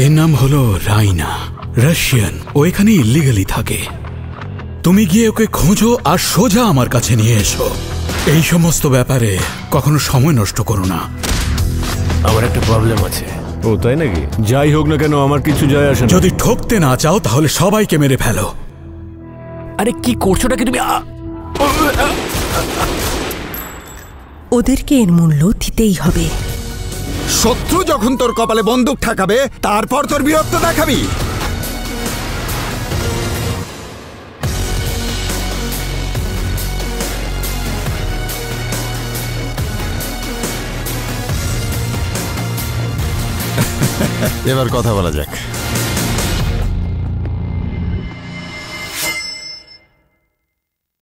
এর নাম হলো রাইনা, রাশিয়ান। ও এখানে ইলিগালি থাকে। তুমি গিয়ে ওকে খোঁজো আর সোজা আমার কাছে নিয়ে এসো। এই সমস্ত ব্যাপারে কখনো সময় নষ্ট করো না। আমার একটা প্রবলেম আছে। ও তাই নাকি? যাই হোক না কেন, আমার কিছু যায় আসে না। যদি ঠকতে না চাও তাহলে সবাইকে মেরে ফেলো। আরে কি করছোটা কি তুমি? ওদেরকে এর মূল্য দিতেই হবে। শত্রু যখন তোর কপালে বন্দুক ঠাকাবে তারপর তোর বীরত্ব দেখাবি। এবার কথা বলা যাক।